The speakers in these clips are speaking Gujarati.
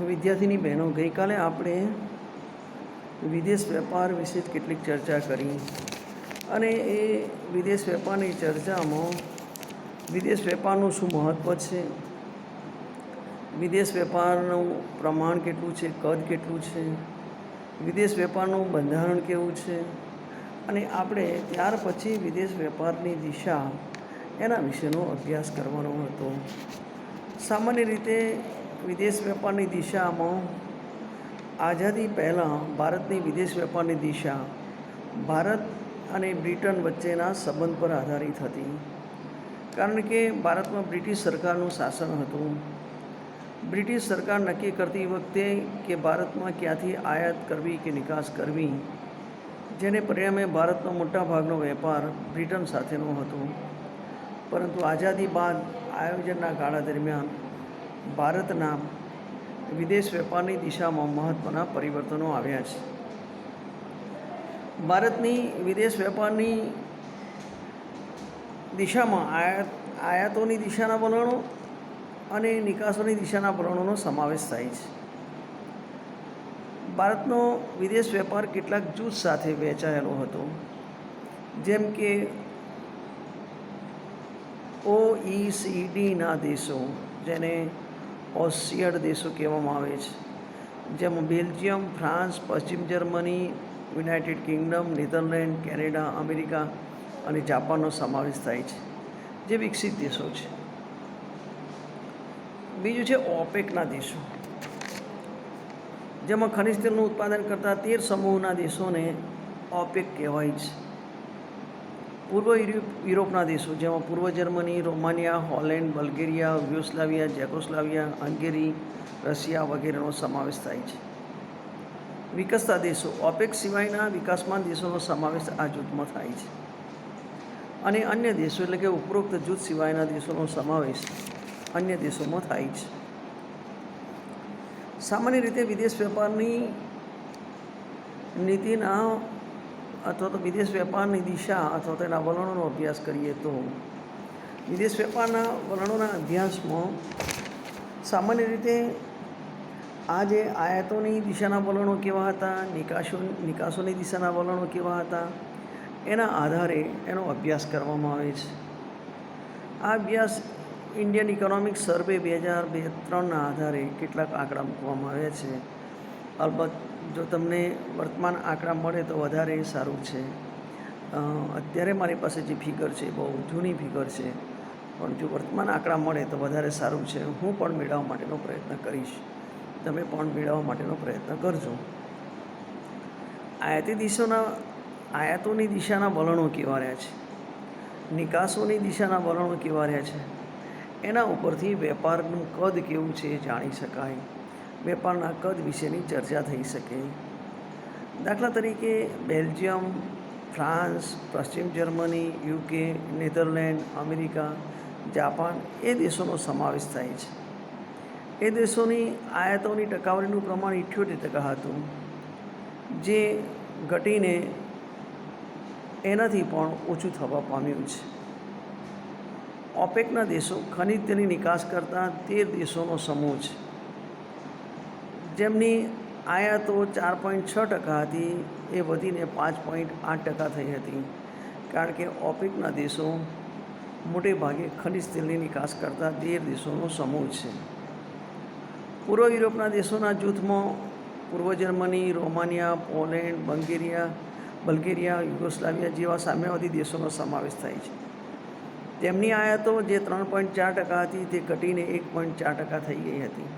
વિદ્યાર્થીની બહેનો, ગઈકાલે આપણે વિદેશ વેપાર વિશે કેટલીક ચર્ચા કરી અને એ વિદેશ વેપારની ચર્ચામાં વિદેશ વેપારનું શું મહત્ત્વ છે, વિદેશ વેપારનું પ્રમાણ કેટલું છે, કદ કેટલું છે, વિદેશ વેપારનું બંધારણ કેવું છે અને આપણે ત્યાર પછી વિદેશ વેપારની દિશા એના વિશેનો અભ્યાસ કરવાનો હતો. સામાન્ય રીતે વિદેશ વેપારની દિશામાં આઝાદી પહેલાં ભારતની વિદેશ વેપારની દિશા ભારત અને બ્રિટન વચ્ચેના સંબંધ પર આધારિત હતી. કારણ કે ભારતમાં બ્રિટિશ સરકારનું શાસન હતું. બ્રિટિશ સરકાર નક્કી કરતી વખતે કે ભારતમાં ક્યાંથી આયાત કરવી કે નિકાસ કરવી, જેને પરિણામે ભારતનો મોટાભાગનો વેપાર બ્રિટન સાથેનો હતો. પરંતુ આઝાદી બાદ આયોજનના ગાળા દરમિયાન ભારતના વિદેશ વેપારની દિશામાં મહત્ત્વના પરિવર્તનો આવ્યા છે. ભારતની વિદેશ વેપારની દિશામાં આયાતોની દિશાના વલણો અને નિકાસોની દિશાના વલણોનો સમાવેશ થાય છે. ભારતનો વિદેશ વેપાર કેટલાક જૂથ સાથે વહેંચાયેલો હતો, જેમ કે OECDના દેશો, જેને ઓસિયડ દેશો કહેવામાં આવે છે, જેમાં બેલ્જિયમ, ફ્રાન્સ, પશ્ચિમ Germany, United Kingdom, Netherland, Canada, America અને જાપાનનો સમાવેશ થાય છે, જે વિકસિત દેશો છે. બીજું છે ઓપેકના દેશો, જેમાં ખનિજ તેલનું ઉત્પાદન કરતા 13 સમૂહના દેશોને ઓપેક કહેવાય છે. પૂર્વ યુરોપના દેશો, જેમાં પૂર્વ Germany, Romania, Holland, Bulgaria, Yugoslavia, Czechoslovakia, Hungary, Russia વગેરેનો સમાવેશ થાય છે. વિકસતા દેશો, ઓપેક સિવાયના વિકાસમાન દેશોનો સમાવેશ આ જૂથમાં થાય છે. અને અન્ય દેશો એટલે કે ઉપરોક્ત જૂથ સિવાયના દેશોનો સમાવેશ અન્ય દેશોમાં થાય છે. સામાન્ય રીતે વિદેશ વેપારની નીતિના અથવા તો વિદેશ વેપારની દિશા અથવા તેના વલણોનો અભ્યાસ કરીએ તો વિદેશ વેપારના વલણોના અભ્યાસમાં સામાન્ય રીતે આ જે આયાતોની દિશાના વલણો કેવા હતા, નિકાસોની દિશાના વલણો કેવા હતા, એના આધારે એનો અભ્યાસ કરવામાં આવે છે. આ અભ્યાસ ઇન્ડિયન ઇકોનોમિક સર્વે 2002-3ના આધારે કેટલાક આંકડા મૂકવામાં આવ્યા છે. અલબત્ત જો તમને વર્તમાન આંકડા મળે તો વધારે સારું છે. અત્યારે મારી પાસે જે ફિગર છે બહુ જૂની ફિગર છે, પણ જો વર્તમાન આંકડા મળે તો વધારે સારું છે. હું પણ મેળવવા માટેનો પ્રયત્ન કરીશ, તમે પણ મેળવવા માટેનો પ્રયત્ન કરજો. આયાતોની દિશાના વલણો કેવા રહ્યા છે, નિકાસોની દિશાના વલણો કેવા રહ્યા છે, એના ઉપરથી વેપારનું કદ કેવું છે એ જાણી શકાય. વેપારના કદ વિશેની ચર્ચા થઈ શકે. દાખલા તરીકે બેલ્જિયમ, ફ્રાન્સ, પશ્ચિમ Germany, UK, Netherland, America, Japan એ દેશોનો સમાવેશ થાય છે. એ દેશોની આયાતોની ટકાવારીનું પ્રમાણ 78% હતું, જે ઘટીને એનાથી પણ ઓછું થવા પામ્યું છે. ઓપેકના દેશો ખનિજ તેલની નિકાસ કરતા 13 દેશોનો સમૂહ છે, જેમની આયાતો 4.6% હતી, એ વધીને 5.8% થઈ હતી. કારણ કે ઓપેકના દેશો મોટે ભાગે ખનિજ તેલની નિકાસ કરતા 13 દેશોનો સમૂહ છે. પૂર્વ યુરોપના દેશોના જૂથમાં પૂર્વ Germany, Romania, Poland, Bulgaria, Yugoslavia જેવા સામ્યવાદી દેશોનો સમાવેશ થાય છે. તેમની આયાતો જે 3.4% હતી તે ઘટીને 1.4% થઈ ગઈ હતી.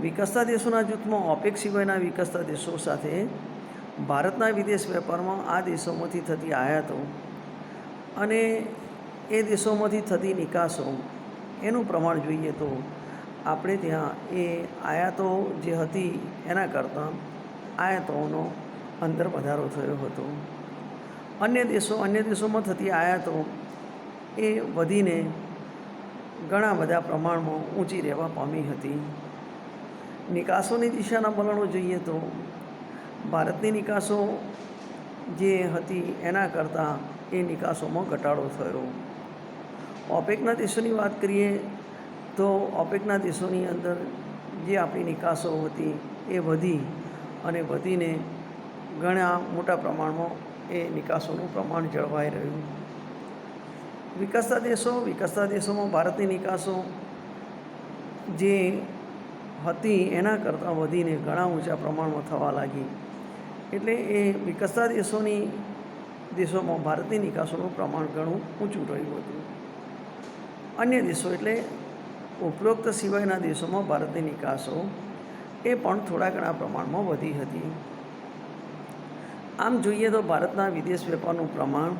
વિકસતા દેશોના જૂથમાં ઓપેક સિવાયના વિકસતા દેશો સાથે ભારતના વિદેશ વેપારમાં આ દેશોમાંથી થતી આયાતો અને એ દેશોમાંથી થતી નિકાસો એનું પ્રમાણ જોઈએ તો આપણે ત્યાં એ આયાતો જે હતી એના કરતાં આયાતોનો અંદર વધારો થયો હતો. અન્ય દેશોમાં થતી આયાતો એ વધીને ઘણા બધા પ્રમાણમાં ઊંચી રહેવા પામી હતી. નિકાસોની દિશાના વલણો જોઈએ તો ભારતની નિકાસો જે હતી એના કરતાં એ નિકાસોમાં ઘટાડો થયો. ઓપેકના દેશોની વાત કરીએ તો ઓપેકના દેશોની અંદર જે આપણી નિકાસો હતી એ વધી અને વધીને ઘણા મોટા પ્રમાણમાં એ નિકાસોનું પ્રમાણ જળવાઈ રહ્યું. વિકસતા દેશોમાં ભારતની નિકાસો જે હતી એના કરતાં વધીને ઘણા ઊંચા પ્રમાણમાં થવા લાગી. એટલે એ વિકસતા દેશોમાં ભારતની નિકાસોનું પ્રમાણ ઘણું ઊંચું રહ્યું હતું. અન્ય દેશો એટલે ઉપરોક્ત સિવાયના દેશોમાં ભારતની નિકાસો એ પણ થોડા ઘણા પ્રમાણમાં વધી હતી. આમ જોઈએ તો ભારતના વિદેશ વેપારનું પ્રમાણ,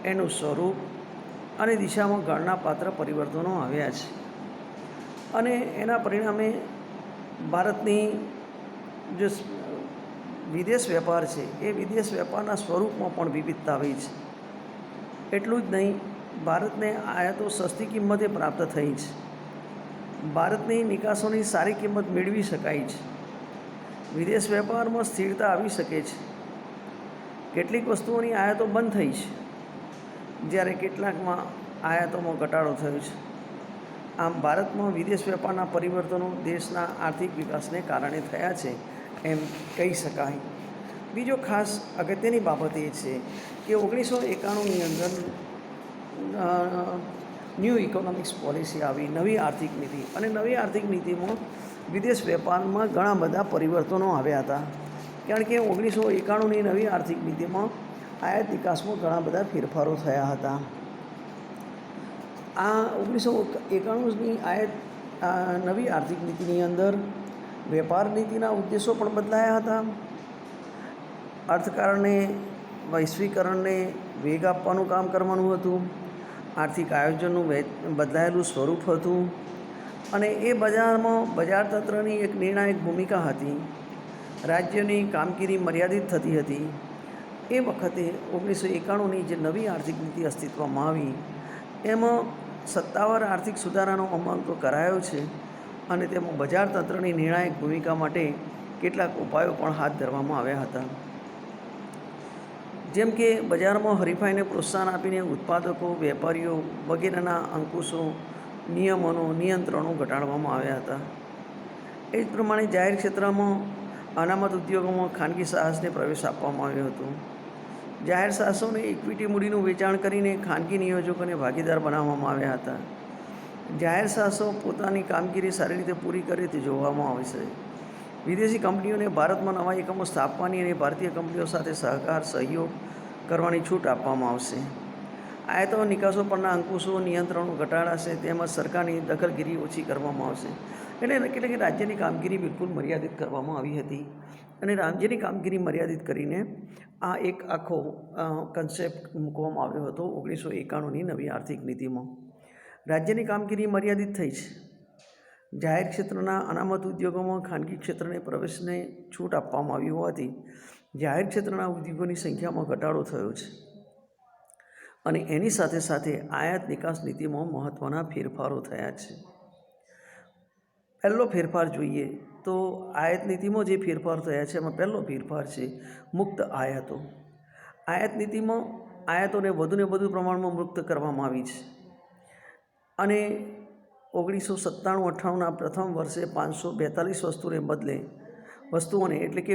એનું સ્વરૂપ અને દિશામાં ગણનાપાત્ર પરિવર્તનો આવ્યા છે અને એના પરિણામે ભારતની જે વિદેશ વેપાર છે એ વિદેશ વેપારના સ્વરૂપમાં પણ વિવિધતા આવી છે. એટલું જ નહીં, ભારતને આયાતો સસ્તી કિંમતે પ્રાપ્ત થઈ છે. ભારતની નિકાસોની સારી કિંમત મેળવી શકાય છે. વિદેશ વેપારમાં સ્થિરતા આવી શકે છે. કેટલીક વસ્તુઓની આયાતો બંધ થઈ છે, જ્યારે કેટલાકમાં આયાતોમાં ઘટાડો થયો છે. આમ ભારતમાં વિદેશ વેપારના પરિવર્તનો દેશના આર્થિક વિકાસને કારણે થયા છે એમ કહી શકાય. બીજો ખાસ અગત્યની બાબત એ છે કે 1991ની અંદર ન્યૂ ઇકોનોમિક્સ પોલિસી આવી, નવી આર્થિક નીતિ, અને નવી આર્થિક નીતિમાં વિદેશ વેપારમાં ઘણા બધા પરિવર્તનો આવ્યા હતા. કારણ કે 1991ની નવી આર્થિક નીતિમાં આયાત નિકાસમાં ઘણા બધા ફેરફારો થયા હતા. આ 1991ની નવી આર્થિક નીતિની અંદર વેપાર નીતિના ઉદ્દેશો પણ બદલાયા હતા. અર્થકારણને, વૈશ્વિકરણને વેગ આપવાનું કામ કરવાનું હતું. આર્થિક આયોજનનું બદલાયેલું સ્વરૂપ હતું અને એ બજાર તંત્રની એક નિર્ણાયક ભૂમિકા હતી. રાજ્યની કામગીરી મર્યાદિત થતી હતી. એ વખતે 1991ની જે નવી આર્થિક નીતિ અસ્તિત્વમાં આવી એમાં સત્તાવાર આર્થિક સુધારાનો અમલ તો કરાયો છે અને તેમાં બજાર તંત્રની નિર્ણાયક ભૂમિકા માટે કેટલાક ઉપાયો પણ હાથ ધરવામાં આવ્યા હતા. જેમ કે બજારમાં હરીફાઈને પ્રોત્સાહન આપીને ઉત્પાદકો, વેપારીઓ વગેરેના અંકુશો, નિયંત્રણો ઘટાડવામાં આવ્યા હતા. એ જ પ્રમાણે જાહેર ક્ષેત્રમાં અનામત ઉદ્યોગોમાં ખાનગી સાહસને પ્રવેશ આપવામાં આવ્યો હતો. જાહેર સાહસોને ઇક્વિટી મૂડીનું વેચાણ કરીને ખાનગી નિયોજકોને ભાગીદાર બનાવવામાં આવ્યા હતા. જાહેર સાહસો પોતાની કામગીરી સારી રીતે પૂરી કરે તે જોવામાં આવે છે. વિદેશી કંપનીઓને ભારતમાં નવા એકમો સ્થાપવાની અને ભારતીય કંપનીઓ સાથે સહયોગ કરવાની છૂટ આપવામાં આવશે. આયાતો નિકાસો પરના અંકુશો, નિયંત્રણો ઘટાડાશે, તેમજ સરકારની દખલગીરી ઓછી કરવામાં આવશે. એટલે કે રાજ્યની કામગીરી બિલકુલ મર્યાદિત કરવામાં આવી હતી અને રાજ્યની કામગીરી મર્યાદિત કરીને આ એક આખો કન્સેપ્ટ મૂકવામાં આવ્યો હતો 1991ની નવી આર્થિક નીતિમાં. રાજ્યની કામગીરી મર્યાદિત થઈ છે. જાહેર ક્ષેત્રના અનામત ઉદ્યોગોમાં ખાનગી ક્ષેત્રને પ્રવેશને છૂટ આપવામાં આવી હોવાથી જાહેર ક્ષેત્રના ઉદ્યોગોની સંખ્યામાં ઘટાડો થયો છે અને એની સાથે સાથે આયાત નિકાસ નીતિમાં મહત્ત્વના ફેરફારો થયા છે. પહેલો ફેરફાર જોઈએ તો આયાત નીતિમાં જે ફેરફાર થયા છે એમાં પહેલો ફેરફાર છે મુક્ત આયાતો. આયાત નીતિમાં આયાતોને વધુ પ્રમાણમાં મુક્ત કરવામાં આવી છે અને 1997-98ના પ્રથમ વર્ષે 542 વસ્તુઓને એટલે કે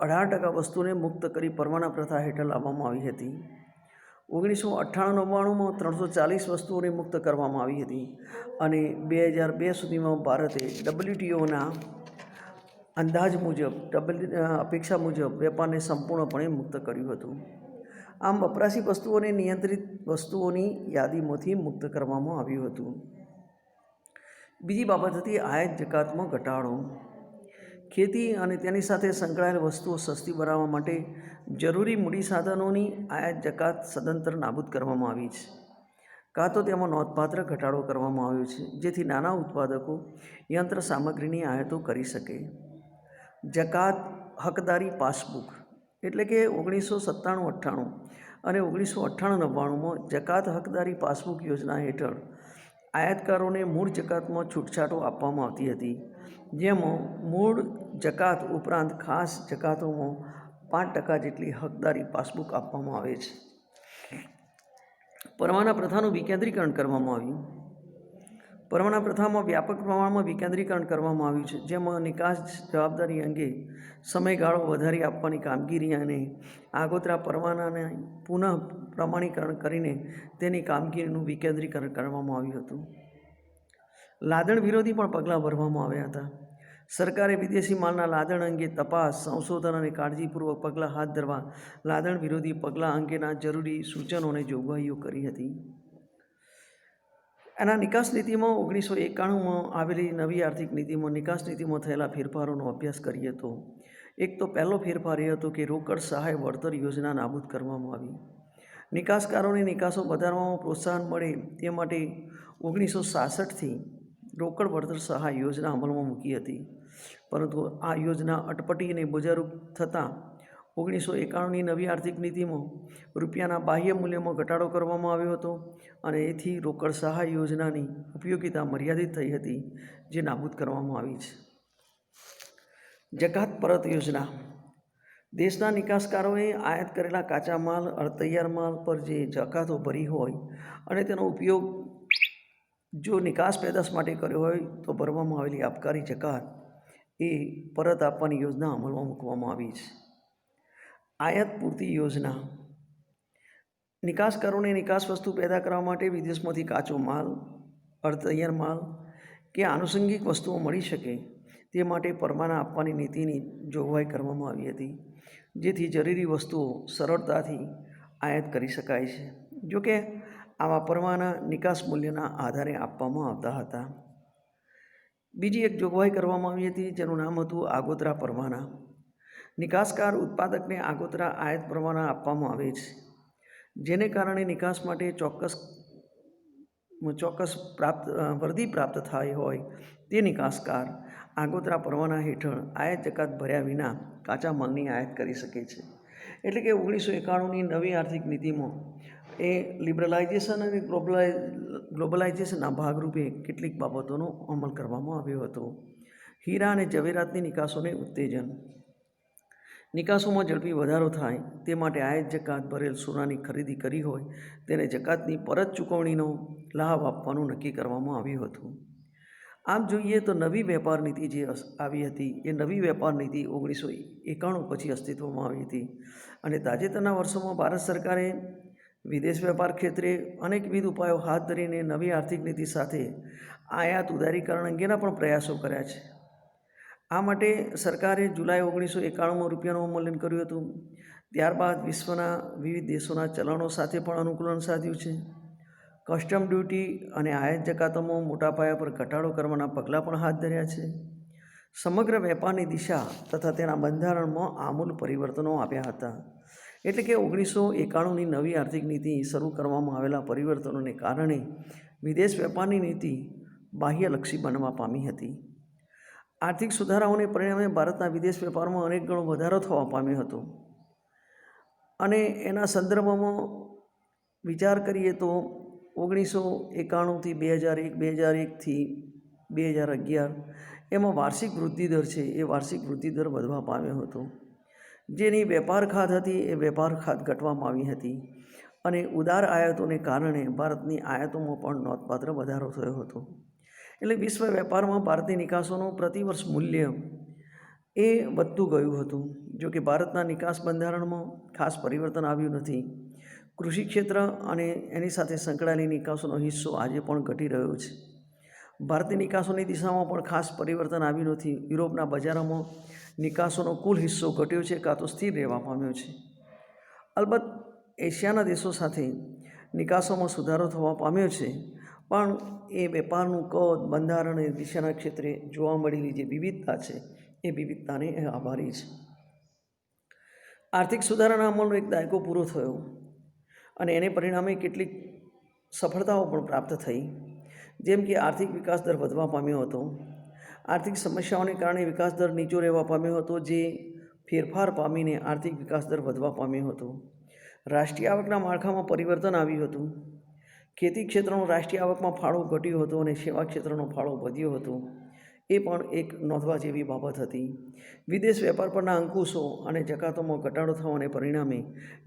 18% વસ્તુને મુક્ત કરી પરવાના પ્રથા હેઠળ લાવવામાં આવી હતી. 1998-99માં 340 વસ્તુઓને મુક્ત કરવામાં આવી હતી અને 2002 સુધીમાં ભારતે WTOના અંદાજ મુજબ અપેક્ષા મુજબ વેપારને સંપૂર્ણપણે મુક્ત કર્યું હતું. આમ વપરાશી વસ્તુઓને નિયંત્રિત વસ્તુઓની યાદીમાંથી મુક્ત કરવામાં આવ્યું હતું. બીજી બાબત હતી આયાત જકાતમાં ઘટાડો. ખેતી અને તેની સાથે સંકળાયેલ વસ્તુઓ સસ્તી બનાવવા માટે જરૂરી મૂડી સાધનોની આયાત જકાત સદંતર નાબૂદ કરવામાં આવી છે, કાં તો તેમાં નોંધપાત્ર ઘટાડો કરવામાં આવ્યો છે, જેથી નાના ઉત્પાદકો યંત્ર સામગ્રીની આયાતો કરી શકે. જકાત હકદારી પાસબુક એટલે કે 1997-98 અને 1998-99માં જકાત હકદારી પાસબુક યોજના હેઠળ આયાતકારોને મૂળ જકાતમાં છૂટછાટો આપવામાં આવતી હતી, જેમાં મૂળ જકાત ઉપરાંત ખાસ જકાતોમાં 5% જેટલી હકદારી પાસબુક આપવામાં આવે છે. પરવાના પ્રથાનું વિકેન્દ્રીકરણ કરવામાં આવ્યું. પરવાના પ્રથામાં વ્યાપક પ્રમાણમાં વિકેન્દ્રીકરણ કરવામાં આવ્યું છે, જેમાં નિકાસ જવાબદારી અંગે સમયગાળો વધારી આપવાની કામગીરી અને આગોતરા પરવાનાને પુનઃ પ્રમાણીકરણ કરીને તેની કામગીરીનું વિકેન્દ્રીકરણ કરવામાં આવ્યું હતું. લાદણ વિરોધી પણ પગલાં ભરવામાં આવ્યા હતા. સરકારે વિદેશી માલના લાદણ અંગે તપાસ, સંશોધન અને કાળજીપૂર્વક પગલાં હાથ ધરવા લાદણ વિરોધી પગલાં અંગેના જરૂરી સૂચનો અને જોગવાઈઓ કરી હતી. એના નિકાસ નીતિમાં 1991માં આવેલી નવી આર્થિક નીતિમાં નિકાસ નીતિમાં થયેલા ફેરફારોનો અભ્યાસ કરીએ તો એક તો પહેલો ફેરફાર એ હતો કે રોકડ સહાય વળતર યોજના નાબૂદ કરવામાં આવી. નિકાસકારોને નિકાસો વધારવામાં પ્રોત્સાહન મળે તે માટે 1966થી રોકડ વળતર સહાય યોજના અમલમાં મૂકી હતી, પરંતુ આ યોજના અટપટી અને બોજારૂપ થતાં 1991ની નવી આર્થિક નીતિમાં રૂપિયાના બાહ્ય મૂલ્યમાં ઘટાડો કરવામાં આવ્યો હતો અને એથી રોકડ સહાય યોજનાની ઉપયોગિતા મર્યાદિત થઈ હતી, જે નાબૂદ કરવામાં આવી છે. જકાત પરત યોજના. દેશના નિકાસકારોએ આયાત કરેલા કાચા માલ, તૈયાર માલ પર જે જકાતો ભરી હોય અને તેનો ઉપયોગ જો નિકાસ પેદાશ માટે કર્યો હોય તો ભરવામાં આવેલી આબકારી જકાત એ પરત આપવાની યોજના અમલમાં મૂકવામાં આવી છે. આયાત પૂર્તિ યોજના. નિકાસકારોને નિકાસ વસ્તુ પેદા કરવા માટે વિદેશમાંથી કાચો માલ, અર્ધતૈયાર માલ કે આનુષંગિક વસ્તુઓ મળી શકે તે માટે પરવાના આપવાની નીતિની જોગવાઈ કરવામાં આવી હતી, જેથી જરૂરી વસ્તુઓ સરળતાથી આયાત કરી શકાય છે. જોકે આવા પરવાના નિકાસ મૂલ્યના આધારે આપવામાં આવતા હતા. બીજી એક જોગવાઈ કરવામાં આવી હતી, જેનું નામ હતું આગોતરા પરવાના. નિકાસકાર ઉત્પાદકને આગોતરા આયાત પરવાના આપવામાં આવે છે, જેને કારણે નિકાસ માટે ચોક્કસ વર્દી પ્રાપ્ત થાય હોય તે નિકાસકાર આગોતરા પરવાના હેઠળ આયાત જકાત ભર્યા વિના કાચા માલની આયાત કરી શકે છે. એટલે કે 1991ની નવી આર્થિક નીતિમાં એ લિબરલાઇઝેશન અને ગ્લોબલાઇઝેશનના ભાગરૂપે કેટલીક બાબતોનો અમલ કરવામાં આવ્યો હતો. હીરા અને ઝવેરાતની નિકાસોને ઉત્તેજન. નિકાસોમાં ઝડપી વધારો થાય તે માટે આયાત જકાત ભરેલ સોનાની ખરીદી કરી હોય તેને જકાતની પરત ચૂકવણીનો લાભ આપવાનું નક્કી કરવામાં આવ્યું હતું. આમ જોઈએ તો નવી વેપાર નીતિ જે આવી હતી એ નવી વેપાર નીતિ 1991 પછી અસ્તિત્વમાં આવી હતી અને તાજેતરના વર્ષોમાં ભારત સરકારે વિદેશ વેપાર ક્ષેત્રે અનેકવિધ ઉપાયો હાથ ધરીને નવી આર્થિક નીતિ સાથે આયાત ઉદારીકરણ અંગેના પણ પ્રયાસો કર્યા છે. આ માટે સરકારે જુલાઈ 1991માં રૂપિયાનું અવમૂલ્યન કર્યું હતું. ત્યારબાદ વિશ્વના વિવિધ દેશોના ચલણો સાથે પણ અનુકૂલન સાધ્યું છે. કસ્ટમ ડ્યુટી અને આયાત જકાતોમાં મોટા પાયા પર ઘટાડો કરવાના પગલાં પણ હાથ ધર્યા છે. સમગ્ર વેપારની દિશા તથા તેના બંધારણમાં આમૂલ પરિવર્તનો આવ્યા હતા. એટલે કે 1991ની નવી આર્થિક નીતિ શરૂ કરવામાં આવેલા પરિવર્તનોને કારણે વિદેશ વેપારની નીતિ બાહ્યલક્ષી બનવા પામી હતી. આર્થિક સુધારાઓને પરિણામે ભારતના વિદેશ વેપારમાં અનેક ગણો વધારો થવા પામ્યો હતો અને એના સંદર્ભમાં વિચાર કરીએ તો 1991થી 2001, 2001થી 2011 એમાં વાર્ષિક વૃદ્ધિદર છે એ વાર્ષિક વૃદ્ધિદર વધવા પામ્યો હતો. જેની વેપાર ખાત હતી એ વેપાર ખાત ઘટવામાં આવી હતી અને ઉદાર આયાતોને કારણે ભારતની આયાતોમાં પણ નોંધપાત્ર વધારો થયો હતો. એટલે વિશ્વ વેપારમાં ભારતની નિકાસોનું પ્રતિવર્ષ મૂલ્ય એ વધતું ગયું હતું. જો કે ભારતના નિકાસ બંધારણમાં ખાસ પરિવર્તન આવ્યું નથી. કૃષિ ક્ષેત્ર અને એની સાથે સંકળાયેલી નિકાસોનો હિસ્સો આજે પણ ઘટી રહ્યો છે. ભારતીય નિકાસોની દિશામાં પણ ખાસ પરિવર્તન આવ્યું નથી. યુરોપના બજારોમાં નિકાસોનો કુલ હિસ્સો ઘટ્યો છે કાં તો સ્થિર રહેવા પામ્યો છે. અલબત્ત એશિયાના દેશો સાથે નિકાસોમાં સુધારો થવા પામ્યો છે, પણ એ વેપારનું કદ, બંધારણ અને દિશાના ક્ષેત્રે જોવા મળેલી જે વિવિધતા છે એ વિવિધતાને આભારી છે. આર્થિક સુધારાના અમલનો એક દાયકો પૂરો થયો અને એને પરિણામે કેટલીક સફળતાઓ પણ પ્રાપ્ત થઈ. જેમ કે આર્થિક વિકાસ દર વધવા પામ્યો હતો. આર્થિક સમસ્યાઓને કારણે વિકાસ દર નીચો રહેવા પામ્યો હતો, જે ફેરફાર પામીને આર્થિક વિકાસ દર વધવા પામ્યો હતો. રાષ્ટ્રીય આવકના માળખામાં પરિવર્તન આવ્યું હતું. ખેતી ક્ષેત્રનો રાષ્ટ્રીય આવકમાં ફાળો ઘટ્યો હતો અને સેવા ક્ષેત્રનો ફાળો વધ્યો હતો. એ પણ એક નોંધવા જેવી બાબત હતી. વિદેશ વેપાર પરના અંકુશો અને જકાતોમાં ઘટાડો થવાને પરિણામે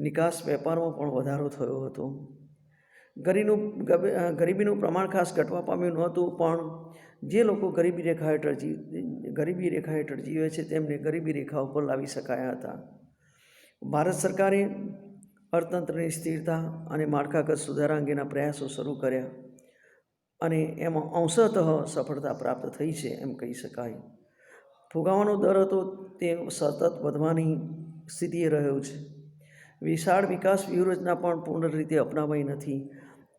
નિકાસ વેપારમાં પણ વધારો થયો હતો. ગરીબીનું પ્રમાણ ખાસ ઘટવા પામ્યું નહોતું, પણ જે લોકો ગરીબી રેખા હેઠળ જીવે છે તેમને ગરીબી રેખા ઉપર લાવી શકાયા હતા. ભારત સરકારે અર્થતંત્રની સ્થિરતા અને માળખાગત સુધારા અંગેના પ્રયાસો શરૂ કર્યા અને એમાં અંશતઃ સફળતા પ્રાપ્ત થઈ છે એમ કહી શકાય. ફુગાવાનો દર હતો તે સતત વધવાની સ્થિતિએ રહ્યો છે. વિશાળ વિકાસ વ્યૂહરચના પણ પૂર્ણ રીતે અપનાવાઈ નથી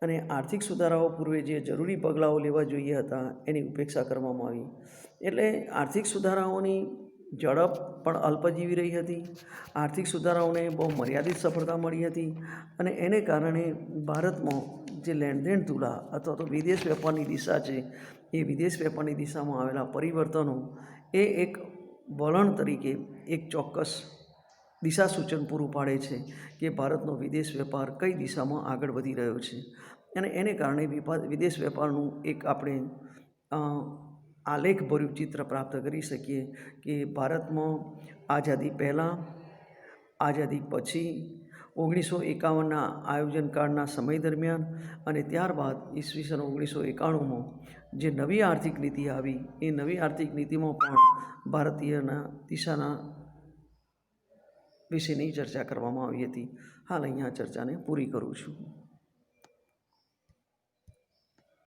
અને આર્થિક સુધારાઓ પૂર્વે જે જરૂરી પગલાઓ લેવા જોઈએ હતા એની ઉપેક્ષા કરવામાં આવી. એટલે આર્થિક સુધારાઓની ઝડપ પણ અલ્પજીવી રહી હતી. આર્થિક સુધારાઓને બહુ મર્યાદિત સફળતા મળી હતી અને એને કારણે ભારતમાં જે લેણદેણ તુલા અથવા તો વિદેશ વેપારની દિશા છે એ વિદેશ વેપારની દિશામાં આવેલા પરિવર્તનો એ એક વલણ તરીકે એક ચોક્કસ દિશા સૂચન પૂરું પાડે છે કે ભારતનો વિદેશ વેપાર કઈ દિશામાં આગળ વધી રહ્યો છે. અને એને કારણે વિદેશ વેપારનું એક આપણે આલેખભર્યું ચિત્ર પ્રાપ્ત કરી શકીએ કે ભારતમાં આઝાદી પહેલાં, આઝાદી પછી, 1951ના આયોજનકાળના સમય દરમિયાન અને ત્યારબાદ ઈસવીસન 1991માં જે નવી આર્થિક નીતિ આવી એ નવી આર્થિક નીતિમાં પણ ભારતીયના દિશાના વિશેની ચર્ચા કરવામાં આવી હતી. હાલ અહીંયા ચર્ચાને પૂરી કરું છું.